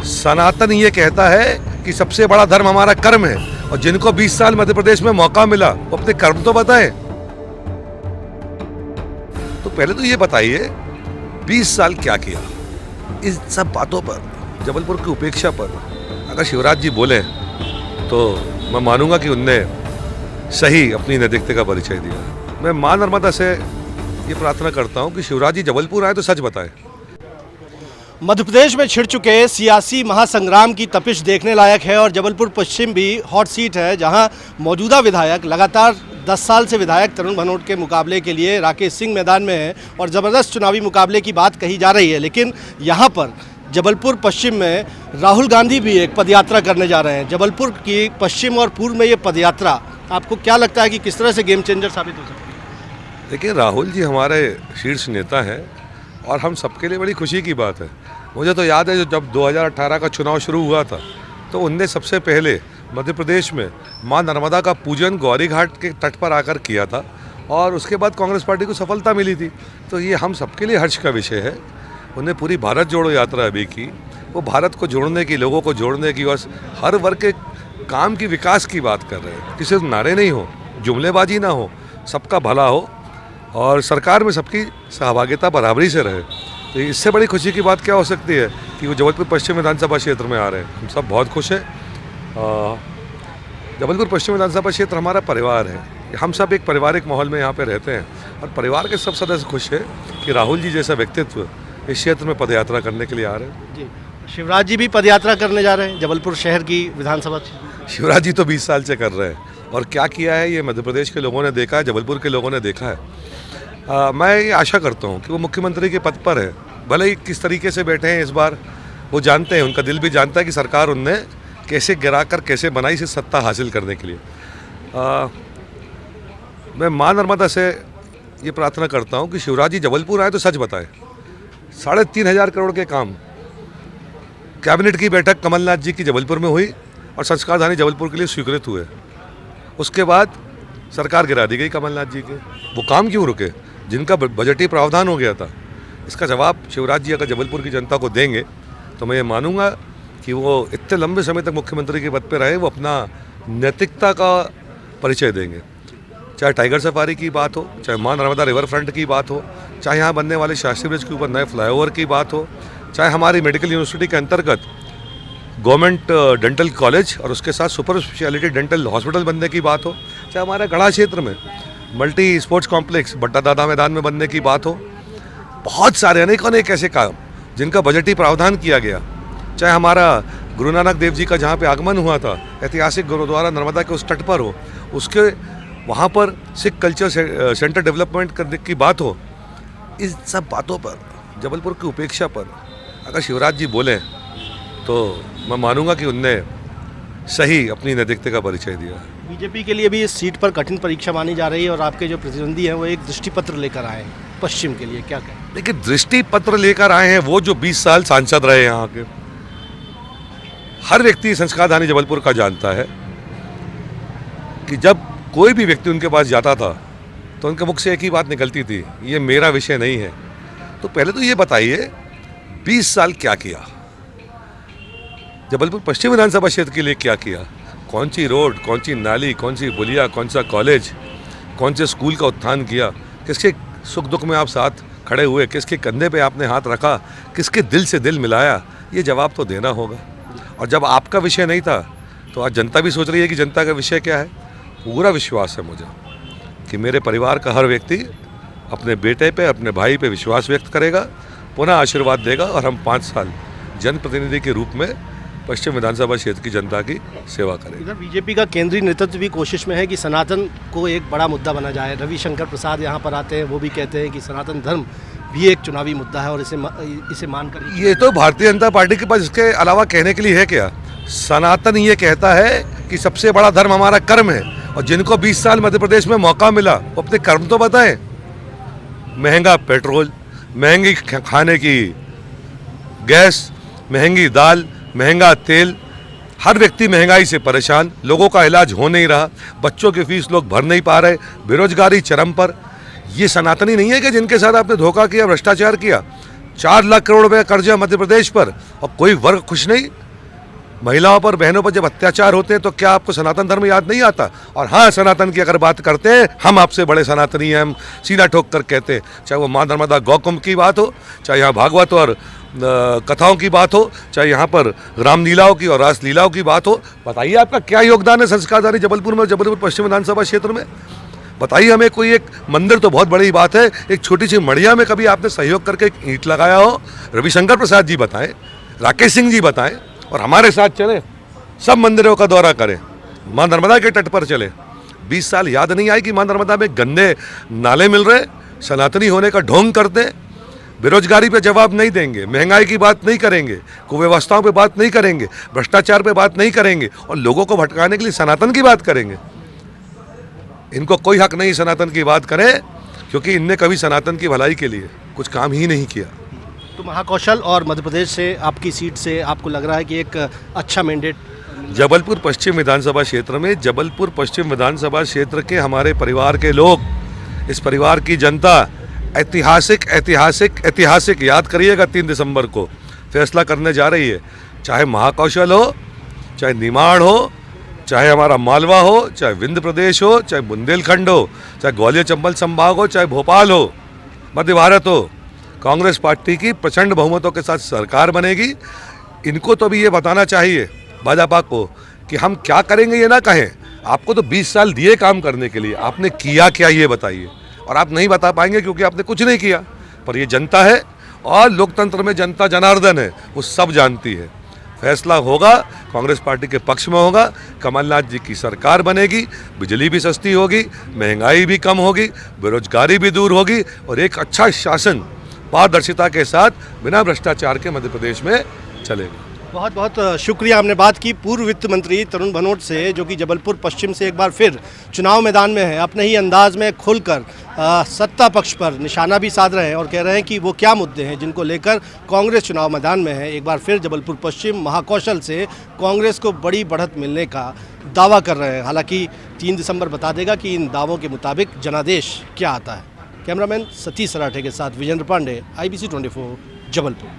सनातन ये कहता है कि सबसे बड़ा धर्म हमारा कर्म है, और जिनको 20 साल मध्य प्रदेश में मौका मिला वो अपने कर्म तो बताएं। तो पहले तो ये बताइए 20 साल क्या किया। इस सब बातों पर, जबलपुर की उपेक्षा पर अगर शिवराज जी बोले तो मैं मानूंगा कि उनने सही अपनी नैतिकता का परिचय दिया। मैं मां नर्मदा से ये प्रार्थना करता हूं कि शिवराज जी जबलपुर आए तो सच बताएं। मध्य प्रदेश में छिड़ चुके सियासी महासंग्राम की तपिश देखने लायक है और जबलपुर पश्चिम भी हॉट सीट है, जहां मौजूदा विधायक लगातार 10 साल से विधायक तरुण भनोट के मुकाबले के लिए राकेश सिंह मैदान में है और ज़बरदस्त चुनावी मुकाबले की बात कही जा रही है। लेकिन यहां पर जबलपुर पश्चिम में राहुल गांधी भी एक पदयात्रा करने जा रहे हैं। जबलपुर की पश्चिम और पूर्व में ये पदयात्रा आपको क्या लगता है कि किस तरह से गेम चेंजर साबित हो सकती है? देखिए, राहुल जी हमारे शीर्ष नेता हैं और हम सबके लिए बड़ी खुशी की बात है। मुझे तो याद है जब 2018 का चुनाव शुरू हुआ था तो उनने सबसे पहले मध्य प्रदेश में मां नर्मदा का पूजन गौरी घाट के तट पर आकर किया था और उसके बाद कांग्रेस पार्टी को सफलता मिली थी। तो ये हम सबके लिए हर्ष का विषय है। उन्हें पूरी भारत जोड़ो यात्रा अभी की, वो भारत को जोड़ने की, लोगों को जोड़ने की और हर वर्ग के काम की, विकास की बात कर रहे हैं। किसी नारे नहीं हो, जुमलेबाजी ना हो, सबका भला हो और सरकार में सबकी सहभागिता बराबरी से रहे। तो इससे बड़ी खुशी की बात क्या हो सकती है कि वो जबलपुर पश्चिम विधानसभा क्षेत्र में आ रहे हैं। हम सब बहुत खुश हैं। जबलपुर पश्चिम विधानसभा क्षेत्र हमारा परिवार है। हम सब एक पारिवारिक माहौल में यहाँ पे रहते हैं और परिवार के सब सदस्य खुश हैं कि राहुल जी जैसा व्यक्तित्व इस क्षेत्र में पदयात्रा करने के लिए आ रहे हैं। जी, शिवराज जी भी पदयात्रा करने जा रहे हैं जबलपुर शहर की विधानसभा। शिवराज जी तो 20 साल से कर रहे हैं और क्या किया है ये मध्य प्रदेश के लोगों ने देखा है, जबलपुर के लोगों ने देखा है। मैं ये आशा करता हूँ कि वो मुख्यमंत्री के पद पर है, भले ही किस तरीके से बैठे हैं इस बार वो जानते हैं, उनका दिल भी जानता है कि सरकार उनने कैसे गिरा कर कैसे बनाई से सत्ता हासिल करने के लिए। मैं मां नर्मदा से ये प्रार्थना करता हूँ कि शिवराज जी जबलपुर आए तो सच बताएं। 3,500 करोड़ के काम, कैबिनेट की बैठक कमलनाथ जी की जबलपुर में हुई और संस्कारधानी जबलपुर के लिए स्वीकृत हुए। उसके बाद सरकार गिरा दी गई कमलनाथ जी के। वो काम क्यों रुके जिनका बजटीय प्रावधान हो गया था? इसका जवाब शिवराज जी अगर जबलपुर की जनता को देंगे तो मैं ये मानूंगा कि वो इतने लंबे समय तक मुख्यमंत्री के पद पर रहे, वो अपना नैतिकता का परिचय देंगे। चाहे टाइगर सफारी की बात हो, चाहे मां नर्मदा रिवर फ्रंट की बात हो, चाहे यहाँ बनने वाले शास्त्री ब्रिज के ऊपर नए फ्लाईओवर की बात हो, चाहे हमारी मेडिकल यूनिवर्सिटी के अंतर्गत गवर्नमेंट डेंटल कॉलेज और उसके साथ सुपर स्पेशलिटी डेंटल हॉस्पिटल बनने की बात हो, चाहे हमारे गढ़ा क्षेत्र में मल्टी स्पोर्ट्स कॉम्प्लेक्स बट्टा दादा मैदान में बनने की बात हो, बहुत सारे अनेक ऐसे काम जिनका बजटीय प्रावधान किया गया, चाहे हमारा गुरु नानक देव जी का जहाँ पे आगमन हुआ था, ऐतिहासिक गुरुद्वारा नर्मदा के उस तट पर हो, उसके वहाँ पर सिख कल्चर सेंटर डेवलपमेंट करने की बात हो। इस सब बातों पर, जबलपुर की उपेक्षा पर अगर शिवराज जी बोले तो मैं मानूंगा कि उनने सही अपनी नैतिकता का परिचय दिया। बीजेपी के लिए भी इस सीट पर कठिन परीक्षा मानी जा रही है और आपके जो प्रतिद्वंदी हैं वो एक दृष्टि पत्र लेकर आए हैं पश्चिम के लिए, क्या कहें? देखिए, दृष्टि पत्र लेकर आए हैं वो जो 20 साल सांसद रहे यहाँ के। हर व्यक्ति संस्कारधानी जबलपुर का जानता है कि जब कोई भी व्यक्ति उनके पास जाता था तो उनके मुख से एक ही बात निकलती थी, ये मेरा विषय नहीं है। तो पहले तो ये बताइए 20 साल क्या किया, जबलपुर पश्चिम विधानसभा क्षेत्र के लिए क्या किया? कौन सी रोड, कौन सी नाली, कौन सी पुलिया, कौन सा कॉलेज, कौन से स्कूल का उत्थान किया? किसके सुख दुख में आप साथ खड़े हुए, किसके कंधे पे आपने हाथ रखा, किसके दिल से दिल मिलाया? ये जवाब तो देना होगा। और जब आपका विषय नहीं था तो आज जनता भी सोच रही है कि जनता का विषय क्या है। पूरा विश्वास है मुझे कि मेरे परिवार का हर व्यक्ति अपने बेटे पे, अपने भाई पे विश्वास व्यक्त करेगा, पुनः आशीर्वाद देगा और हम 5 साल जनप्रतिनिधि के रूप में पश्चिम विधानसभा क्षेत्र की जनता की सेवा करेंगे। इधर बीजेपी का केंद्रीय नेतृत्व भी कोशिश में है कि सनातन को एक बड़ा मुद्दा बना जाए। रविशंकर प्रसाद यहाँ पर आते हैं, वो भी कहते हैं कि सनातन धर्म भी एक चुनावी मुद्दा है और इसे मानकर ये तो भारतीय जनता पार्टी के पास इसके अलावा कहने के लिए है क्या? सनातन ये कहता है कि सबसे बड़ा धर्म हमारा कर्म है और जिनको 20 साल मध्य प्रदेश में मौका मिला वो अपने कर्म तो बताएं। महंगा पेट्रोल, महंगी खाने की गैस, महंगी दाल, महंगा तेल, हर व्यक्ति महंगाई से परेशान, लोगों का इलाज हो नहीं रहा, बच्चों की फीस लोग भर नहीं पा रहे, बेरोजगारी चरम पर। ये सनातनी नहीं है कि जिनके साथ आपने धोखा किया, भ्रष्टाचार किया? 4 लाख करोड़ रुपए का कर्जा मध्य प्रदेश पर, और कोई वर्ग खुश नहीं। महिलाओं पर, बहनों पर जब अत्याचार होते हैं तो क्या आपको सनातन धर्म याद नहीं आता? और हाँ, सनातन की अगर बात करते हैं, हम आपसे बड़े सनातनी हैं, हम सीना ठोक कर कहते हैं। चाहे वो माँ नर्मदा गौकुंभ की बात हो, चाहे यहाँ भागवत और कथाओं की बात हो, चाहे यहाँ पर रामलीलाओं की और रासलीलाओं की बात हो। बताइए आपका क्या योगदान है संस्कारधारी जबलपुर में, जबलपुर पश्चिम विधानसभा क्षेत्र में? बताइए हमें। कोई एक मंदिर तो बहुत बड़ी बात है, एक छोटी सी मड़िया में कभी आपने सहयोग करके एक ईंट लगाया हो? रविशंकर प्रसाद जी बताएं, राकेश सिंह जी बताएं, और हमारे साथ चले, सब मंदिरों का दौरा करें, माँ नर्मदा के तट पर चले। 20 साल याद नहीं आई कि माँ नर्मदा में गंदे नाले मिल रहे, सनातनी होने का ढोंग करते, बेरोजगारी पे जवाब नहीं देंगे, महंगाई की बात नहीं करेंगे, कुव्यवस्थाओं पे बात नहीं करेंगे, भ्रष्टाचार पे बात नहीं करेंगे, और लोगों को भटकाने के लिए सनातन की बात करेंगे। इनको कोई हक नहीं सनातन की बात करें, क्योंकि इनने कभी सनातन की भलाई के लिए कुछ काम ही नहीं किया। तो महाकौशल और मध्य प्रदेश से आपकी सीट से आपको लग रहा है कि एक अच्छा मैंडेट? जबलपुर पश्चिम विधानसभा क्षेत्र में, जबलपुर पश्चिम विधानसभा क्षेत्र के हमारे परिवार के लोग, इस परिवार की जनता ऐतिहासिक ऐतिहासिक ऐतिहासिक याद करिएगा 3 दिसंबर को फैसला करने जा रही है। चाहे महाकौशल हो, चाहे निमाड़ हो, चाहे हमारा मालवा हो, चाहे विंध्य प्रदेश हो, चाहे बुंदेलखंड हो, चाहे ग्वालियर चंबल संभाग हो, चाहे भोपाल हो, मध्य भारत हो, कांग्रेस पार्टी की प्रचंड बहुमतों के साथ सरकार बनेगी। इनको तो भी ये बताना चाहिए भाजपा को कि हम क्या करेंगे ये ना कहें। आपको तो 20 साल दिए काम करने के लिए, आपने किया क्या ये बताइए। और आप नहीं बता पाएंगे क्योंकि आपने कुछ नहीं किया, पर ये जनता है और लोकतंत्र में जनता जनार्दन है, वो सब जानती है। फैसला होगा, कांग्रेस पार्टी के पक्ष में होगा, कमलनाथ जी की सरकार बनेगी, बिजली भी सस्ती होगी, महंगाई भी कम होगी, बेरोजगारी भी दूर होगी, और एक अच्छा शासन पारदर्शिता के साथ बिना भ्रष्टाचार के मध्य प्रदेश में चलेगा। बहुत बहुत शुक्रिया। हमने बात की पूर्व वित्त मंत्री तरुण भनोट से, जो कि जबलपुर पश्चिम से एक बार फिर चुनाव मैदान में है। अपने ही अंदाज में खुलकर सत्ता पक्ष पर निशाना भी साध रहे हैं और कह रहे हैं कि वो क्या मुद्दे हैं जिनको लेकर कांग्रेस चुनाव मैदान में है। एक बार फिर जबलपुर पश्चिम महाकौशल से कांग्रेस को बड़ी बढ़त मिलने का दावा कर रहे हैं। हालांकि 3 दिसंबर बता देगा कि इन दावों के मुताबिक जनादेश क्या आता है। कैमरामैन सतीश सराठे के साथ विजेंद्र पांडे, IBC 24, जबलपुर।